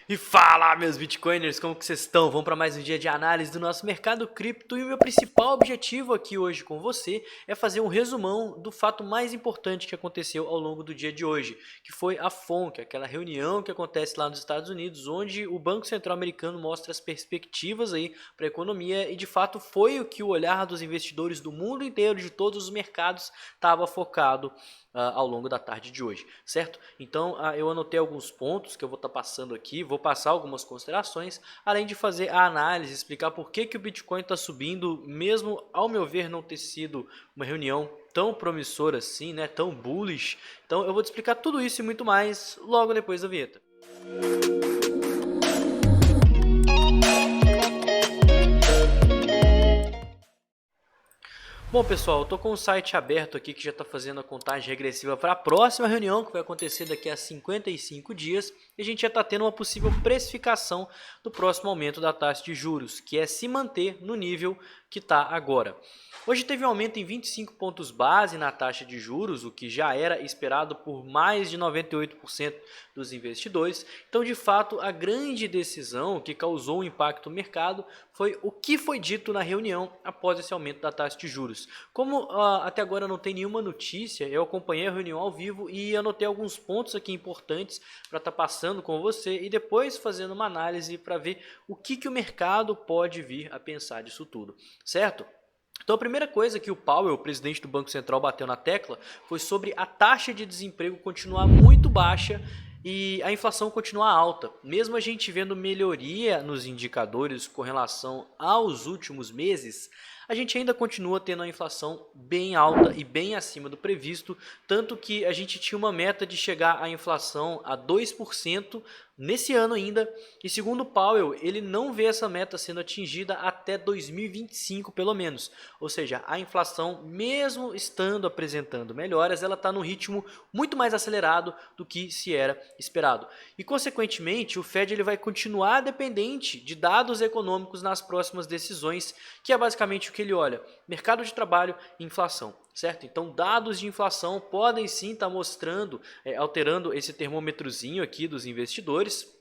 E fala, meus bitcoiners, como que vocês estão? Vamos para mais um dia de análise do nosso mercado cripto e o meu principal objetivo aqui hoje com você é fazer um resumão do fato mais importante que aconteceu ao longo do dia de hoje, que foi a FONC, aquela reunião que acontece lá nos Estados Unidos, onde o Banco Central Americano mostra as perspectivas aí para a economia e de fato foi o que o olhar dos investidores do mundo inteiro, de todos os mercados, estava focado ao longo da tarde de hoje, certo? Então eu anotei alguns pontos que eu vou estar passando aqui, vou passar algumas considerações, além de fazer a análise, explicar por que o Bitcoin está subindo, mesmo ao meu ver não ter sido uma reunião tão promissora assim, né, tão bullish. Então eu vou te explicar tudo isso e muito mais logo depois da vinheta. Bom pessoal, eu estou com o site aberto aqui que já está fazendo a contagem regressiva para a próxima reunião que vai acontecer daqui a 55 dias e a gente já está tendo uma possível precificação do próximo aumento da taxa de juros, que é se manter no nível que está agora. Hoje teve um aumento em 25 pontos base na taxa de juros, o que já era esperado por mais de 98% dos investidores. Então, de fato, a grande decisão que causou um impacto no mercado foi o que foi dito na reunião após esse aumento da taxa de juros. Como até agora não tem nenhuma notícia, eu acompanhei a reunião ao vivo e anotei alguns pontos aqui importantes para estar passando com você e depois fazendo uma análise para ver o que o mercado pode vir a pensar disso tudo, certo? Então a primeira coisa que o Powell, o presidente do Banco Central, bateu na tecla foi sobre a taxa de desemprego continuar muito baixa e a inflação continuar alta. Mesmo a gente vendo melhoria nos indicadores com relação aos últimos meses, a gente ainda continua tendo a inflação bem alta e bem acima do previsto, tanto que a gente tinha uma meta de chegar à inflação a 2% nesse ano ainda, e segundo o Powell, ele não vê essa meta sendo atingida até 2025 pelo menos, ou seja, a inflação, mesmo estando apresentando melhoras, ela está num ritmo muito mais acelerado do que se era esperado. E consequentemente, o Fed ele vai continuar dependente de dados econômicos nas próximas decisões, que é basicamente o que ele olha: mercado de trabalho e inflação. Certo? Então dados de inflação podem sim estar mostrando, alterando esse termômetrozinho aqui dos investidores.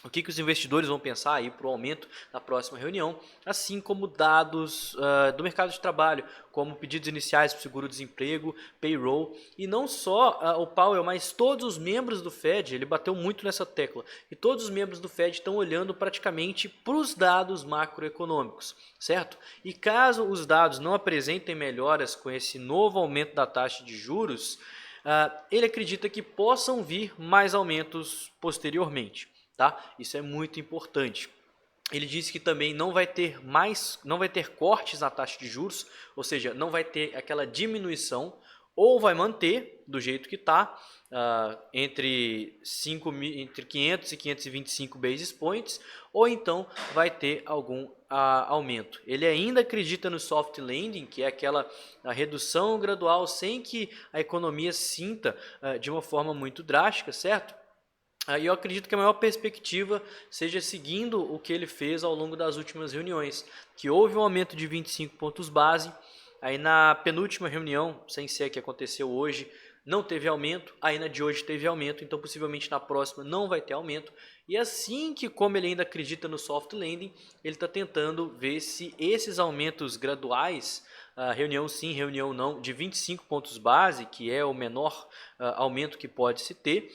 O que os investidores vão pensar aí para o aumento na próxima reunião, assim como dados do mercado de trabalho, como pedidos iniciais para seguro-desemprego, payroll, e não só o Powell, mas todos os membros do Fed, ele bateu muito nessa tecla, e todos os membros do Fed estão olhando praticamente para os dados macroeconômicos, certo? E caso os dados não apresentem melhoras com esse novo aumento da taxa de juros, ele acredita que possam vir mais aumentos posteriormente. Tá? Isso é muito importante. Ele disse que também não vai ter cortes na taxa de juros, ou seja, não vai ter aquela diminuição, ou vai manter do jeito que está, entre 500 e 525 basis points, ou então vai ter algum aumento. Ele ainda acredita no soft landing, que é aquela redução gradual sem que a economia sinta de uma forma muito drástica, certo? Aí eu acredito que a maior perspectiva seja seguindo o que ele fez ao longo das últimas reuniões, que houve um aumento de 25 pontos base, aí na penúltima reunião, sem ser a que aconteceu hoje, não teve aumento, aí na de hoje teve aumento, então possivelmente na próxima não vai ter aumento, e assim que, como ele ainda acredita no soft landing, ele está tentando ver se esses aumentos graduais, reunião sim, reunião não, de 25 pontos base, que é o menor aumento que pode se ter,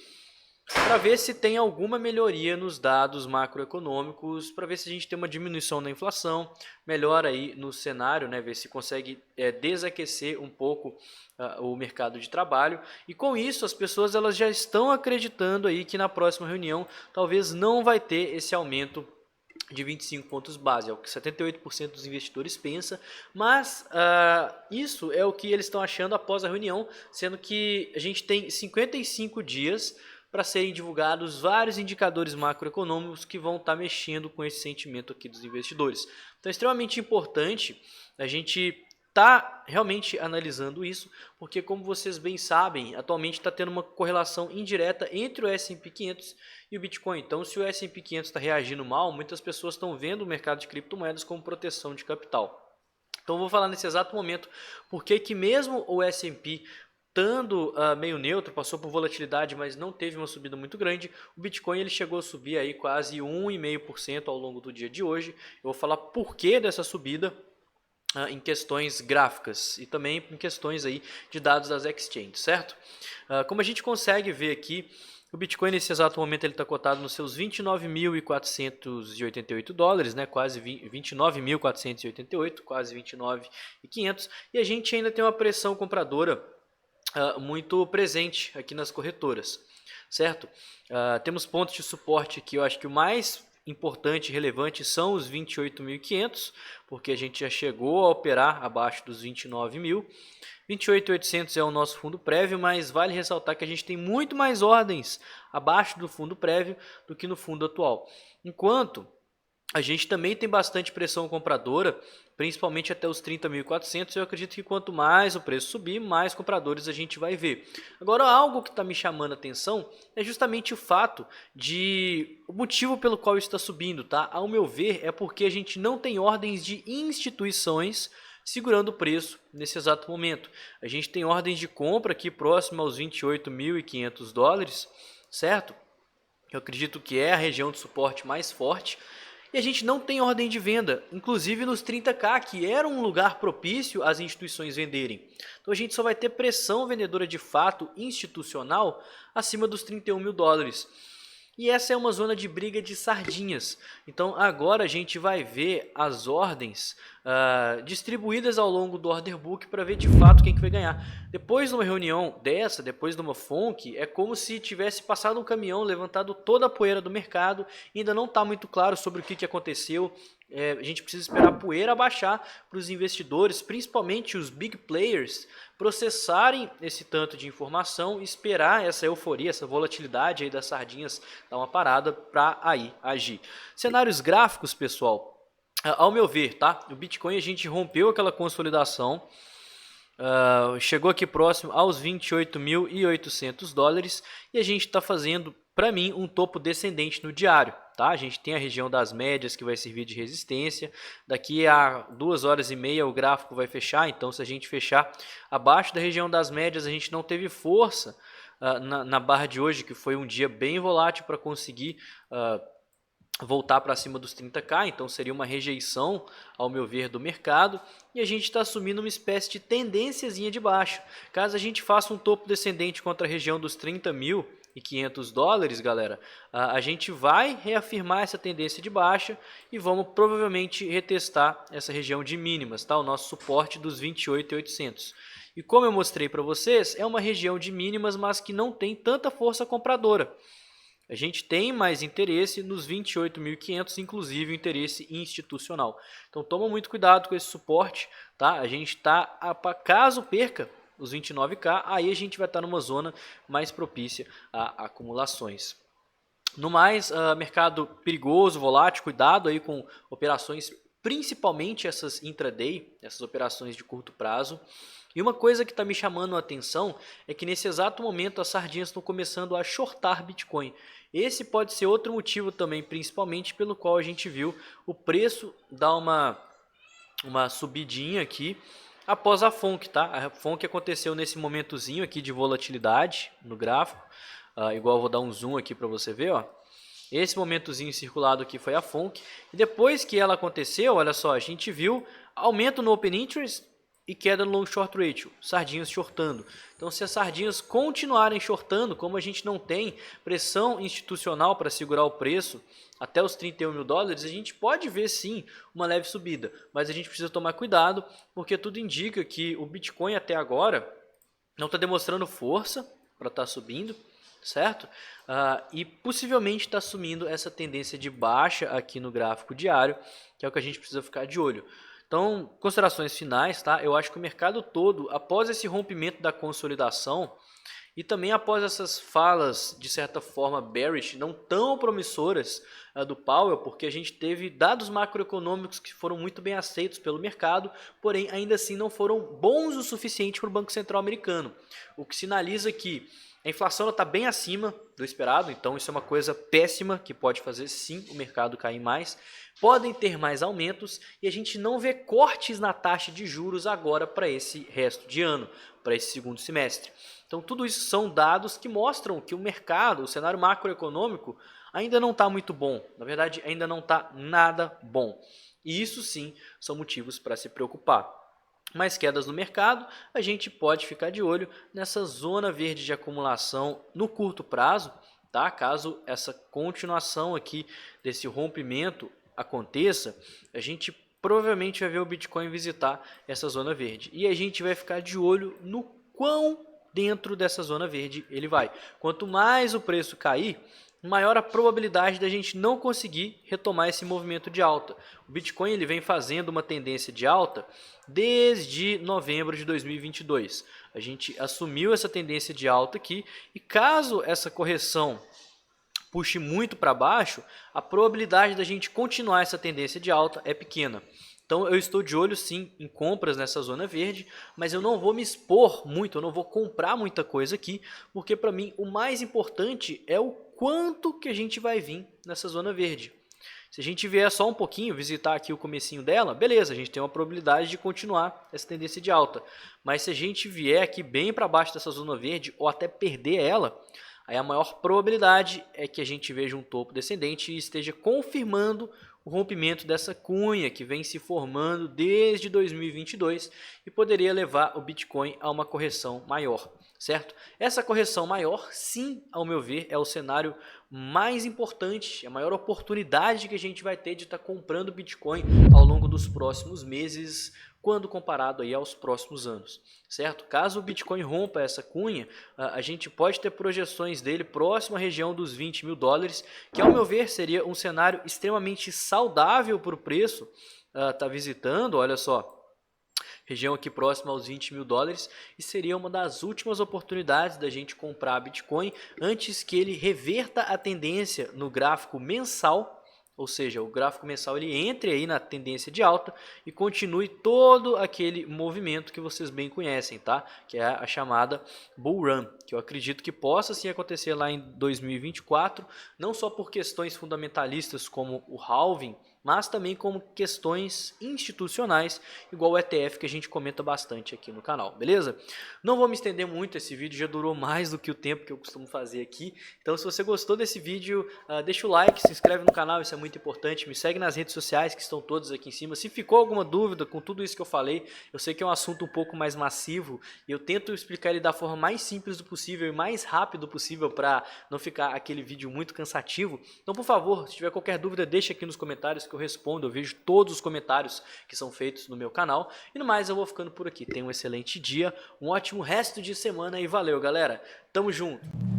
para ver se tem alguma melhoria nos dados macroeconômicos, para ver se a gente tem uma diminuição da inflação, melhora aí no cenário, né, ver se consegue desaquecer um pouco o mercado de trabalho. E com isso as pessoas elas já estão acreditando aí que na próxima reunião talvez não vai ter esse aumento de 25 pontos base, é o que 78% dos investidores pensa, mas isso é o que eles estão achando após a reunião, sendo que a gente tem 55 dias para serem divulgados vários indicadores macroeconômicos que vão estar mexendo com esse sentimento aqui dos investidores. Então é extremamente importante a gente estar realmente analisando isso, porque como vocês bem sabem, atualmente está tendo uma correlação indireta entre o S&P 500 e o Bitcoin. Então se o S&P 500 está reagindo mal, muitas pessoas estão vendo o mercado de criptomoedas como proteção de capital. Então eu vou falar nesse exato momento porque que mesmo o S&P estando meio neutro, passou por volatilidade, mas não teve uma subida muito grande, o Bitcoin ele chegou a subir aí quase 1,5% ao longo do dia de hoje. Eu vou falar por que dessa subida em questões gráficas e também em questões aí de dados das exchanges, certo? Como a gente consegue ver aqui, o Bitcoin nesse exato momento ele está cotado nos seus 29.488 dólares, né? Quase 29.488, quase 29.500, e a gente ainda tem uma pressão compradora muito presente aqui nas corretoras, certo? Temos pontos de suporte aqui, eu acho que o mais importante e relevante são os 28.500, porque a gente já chegou a operar abaixo dos 29.000. 28.800 é o nosso fundo prévio, mas vale ressaltar que a gente tem muito mais ordens abaixo do fundo prévio do que no fundo atual. Enquanto a gente também tem bastante pressão compradora, principalmente até os 30.400. Eu acredito que quanto mais o preço subir, mais compradores a gente vai ver. Agora, algo que está me chamando a atenção é justamente o fato o motivo pelo qual está subindo, tá? Ao meu ver, é porque a gente não tem ordens de instituições segurando o preço nesse exato momento. A gente tem ordens de compra aqui próximo aos 28.500 dólares, certo? Eu acredito que é a região de suporte mais forte. E a gente não tem ordem de venda, inclusive nos 30k, que era um lugar propício às instituições venderem. Então a gente só vai ter pressão vendedora de fato institucional acima dos 31 mil dólares. E essa é uma zona de briga de sardinhas. Então agora a gente vai ver as ordens distribuídas ao longo do order book para ver de fato quem que vai ganhar. Depois de uma reunião dessa, depois de uma FONC, é como se tivesse passado um caminhão, levantado toda a poeira do mercado. Ainda não está muito claro sobre o que aconteceu. A gente precisa esperar a poeira baixar para os investidores, principalmente os big players, processarem esse tanto de informação, esperar essa euforia, essa volatilidade aí das sardinhas dar uma parada para aí agir. Cenários gráficos, pessoal, ao meu ver, tá? O Bitcoin a gente rompeu aquela consolidação, chegou aqui próximo aos 28.800 dólares e a gente está fazendo, para mim, um topo descendente no diário. Tá? A gente tem a região das médias que vai servir de resistência. Daqui a 2 horas e meia o gráfico vai fechar. Então, se a gente fechar abaixo da região das médias, a gente não teve força na barra de hoje, que foi um dia bem volátil para conseguir voltar para cima dos 30k. Então, seria uma rejeição, ao meu ver, do mercado. E a gente está assumindo uma espécie de tendênciazinha de baixa. Caso a gente faça um topo descendente contra a região dos 30.500 dólares, galera, a gente vai reafirmar essa tendência de baixa e vamos provavelmente retestar essa região de mínimas, tá? O nosso suporte dos 28.800. E como eu mostrei para vocês, é uma região de mínimas, mas que não tem tanta força compradora. A gente tem mais interesse nos 28.500, inclusive o interesse institucional. Então toma muito cuidado com esse suporte, tá? A gente está, caso perca os 29k, aí a gente vai estar numa zona mais propícia a acumulações. No mais, mercado perigoso, volátil, cuidado aí com operações, principalmente essas intraday, essas operações de curto prazo. E uma coisa que está me chamando a atenção é que nesse exato momento as sardinhas estão começando a shortar Bitcoin. Esse pode ser outro motivo também, principalmente pelo qual a gente viu o preço dar uma subidinha aqui após a FONC, tá? A FONC aconteceu nesse momentozinho aqui de volatilidade no gráfico, igual eu vou dar um zoom aqui para você ver, ó. Esse momentozinho circulado aqui foi a FONC, e depois que ela aconteceu, olha só, a gente viu aumento no Open Interest e queda no Long Short Ratio, sardinhas shortando. Então, se as sardinhas continuarem shortando, como a gente não tem pressão institucional para segurar o preço até os 31 mil dólares, a gente pode ver sim uma leve subida, mas a gente precisa tomar cuidado, porque tudo indica que o Bitcoin até agora não está demonstrando força para estar subindo, certo? E possivelmente está assumindo essa tendência de baixa aqui no gráfico diário, que é o que a gente precisa ficar de olho. Então, considerações finais, tá? Eu acho que o mercado todo, após esse rompimento da consolidação e também após essas falas, de certa forma, bearish, não tão promissoras do Powell, porque a gente teve dados macroeconômicos que foram muito bem aceitos pelo mercado, porém ainda assim não foram bons o suficiente para o Banco Central americano. O que sinaliza que A inflação está bem acima do esperado, então isso é uma coisa péssima que pode fazer sim o mercado cair mais. Podem ter mais aumentos e a gente não vê cortes na taxa de juros agora para esse resto de ano, para esse segundo semestre. Então tudo isso são dados que mostram que o mercado, o cenário macroeconômico ainda não está muito bom. Na verdade, ainda não está nada bom. E isso sim são motivos para se preocupar. Mais quedas no mercado, a gente pode ficar de olho nessa zona verde de acumulação no curto prazo, tá? Caso essa continuação aqui desse rompimento aconteça, a gente provavelmente vai ver o Bitcoin visitar essa zona verde. E a gente vai ficar de olho no quão dentro dessa zona verde ele vai. Quanto mais o preço cair, maior a probabilidade da gente não conseguir retomar esse movimento de alta. O Bitcoin ele vem fazendo uma tendência de alta desde novembro de 2022. A gente assumiu essa tendência de alta aqui e caso essa correção puxe muito para baixo, a probabilidade da gente continuar essa tendência de alta é pequena. Então eu estou de olho sim em compras nessa zona verde, mas eu não vou me expor muito, eu não vou comprar muita coisa aqui, porque para mim o mais importante é o quanto que a gente vai vir nessa zona verde. Se a gente vier só um pouquinho, visitar aqui o comecinho dela, beleza, a gente tem uma probabilidade de continuar essa tendência de alta. Mas se a gente vier aqui bem para baixo dessa zona verde, ou até perder ela, aí a maior probabilidade é que a gente veja um topo descendente e esteja confirmando o rompimento dessa cunha que vem se formando desde 2022 e poderia levar o Bitcoin a uma correção maior, certo? Essa correção maior, sim, ao meu ver, é o cenário mais importante, a maior oportunidade que a gente vai ter de estar comprando Bitcoin ao longo dos próximos meses, quando comparado aí aos próximos anos, certo? Caso o Bitcoin rompa essa cunha, a gente pode ter projeções dele próximo à região dos 20 mil dólares, que ao meu ver seria um cenário extremamente saudável para o preço tá visitando, olha só, região aqui próxima aos 20 mil dólares, e seria uma das últimas oportunidades da gente comprar Bitcoin antes que ele reverta a tendência no gráfico mensal. Ou seja, o gráfico mensal ele entre aí na tendência de alta e continue todo aquele movimento que vocês bem conhecem, tá? Que é a chamada Bull Run, que eu acredito que possa sim acontecer lá em 2024, não só por questões fundamentalistas como o halving, mas também como questões institucionais, igual o ETF que a gente comenta bastante aqui no canal, beleza? Não vou me estender muito, esse vídeo já durou mais do que o tempo que eu costumo fazer aqui, então se você gostou desse vídeo, deixa o like, se inscreve no canal, isso é muito importante, me segue nas redes sociais que estão todas aqui em cima. Se ficou alguma dúvida com tudo isso que eu falei, eu sei que é um assunto um pouco mais massivo e eu tento explicar ele da forma mais simples do possível e mais rápido possível para não ficar aquele vídeo muito cansativo. Então, por favor, se tiver qualquer dúvida, deixa aqui nos comentários que eu respondo, eu vejo todos os comentários que são feitos no meu canal. E no mais, eu vou ficando por aqui. Tenha um excelente dia, um ótimo resto de semana e valeu, galera. Tamo junto!